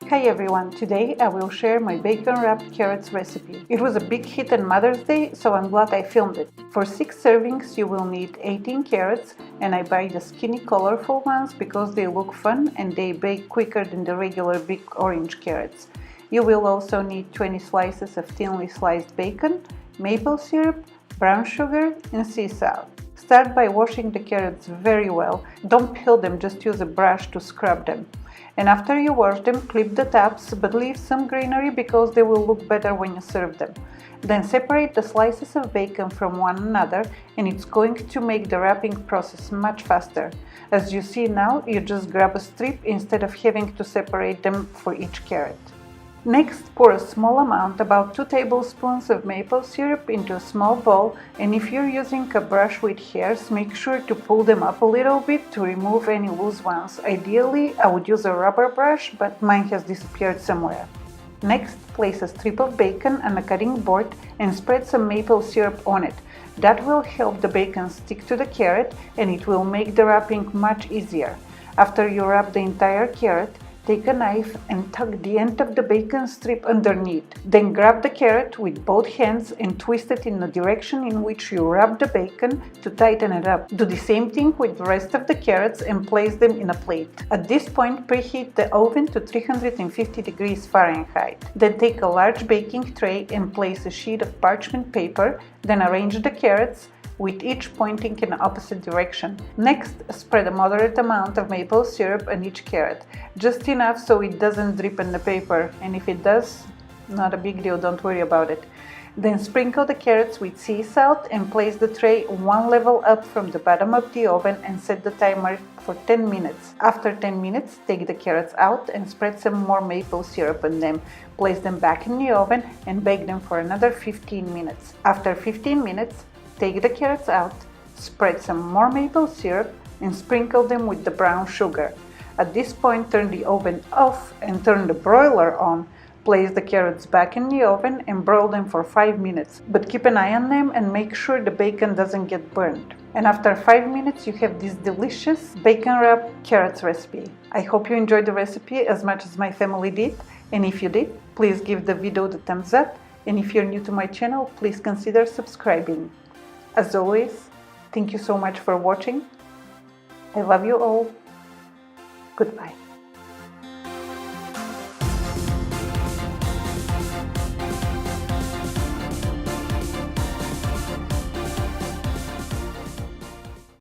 Hi everyone, today I will share my bacon wrapped carrots recipe. It was a big hit on Mother's Day, so I'm glad I filmed it. For 6 servings you will need 18 carrots, and I buy the skinny colorful ones because they look fun and they bake quicker than the regular big orange carrots. You will also need 20 slices of thinly sliced bacon, maple syrup, brown sugar and sea salt. Start by washing the carrots very well. Don't peel them, just use a brush to scrub them. And after you wash them, clip the tops, but leave some greenery because they will look better when you serve them. Then separate the slices of bacon from one another, and it's going to make the wrapping process much faster. As you see now, you just grab a strip instead of having to separate them for each carrot. Next, pour a small amount, about 2 tablespoons of maple syrup into a small bowl, and if you're using a brush with hairs, make sure to pull them up a little bit to remove any loose ones. Ideally, I would use a rubber brush, but mine has disappeared somewhere. Next, place a strip of bacon on a cutting board and spread some maple syrup on it. That will help the bacon stick to the carrot and it will make the wrapping much easier. After you wrap the entire carrot, take a knife and tuck the end of the bacon strip underneath. Then grab the carrot with both hands and twist it in the direction in which you wrap the bacon to tighten it up. Do the same thing with the rest of the carrots and place them in a plate. At this point, preheat the oven to 350 degrees Fahrenheit. Then take a large baking tray and place a sheet of parchment paper. Then arrange the carrots, with each pointing in the opposite direction. Next, spread a moderate amount of maple syrup on each carrot, just enough so it doesn't drip on the paper, and if it does, not a big deal, don't worry about it. Then sprinkle the carrots with sea salt and place the tray one level up from the bottom of the oven and set the timer for 10 minutes. After 10 minutes, take the carrots out and spread some more maple syrup on them. Place them back in the oven and bake them for another 15 minutes. After 15 minutes, take the carrots out, spread some more maple syrup and sprinkle them with the brown sugar. At this point, turn the oven off and turn the broiler on. Place the carrots back in the oven and broil them for 5 minutes, but keep an eye on them and make sure the bacon doesn't get burned. And after 5 minutes, you have this delicious bacon wrapped carrots recipe. I hope you enjoyed the recipe as much as my family did, and if you did, please give the video the thumbs up, and if you're new to my channel, please consider subscribing. As always, thank you so much for watching. I love you all. Goodbye.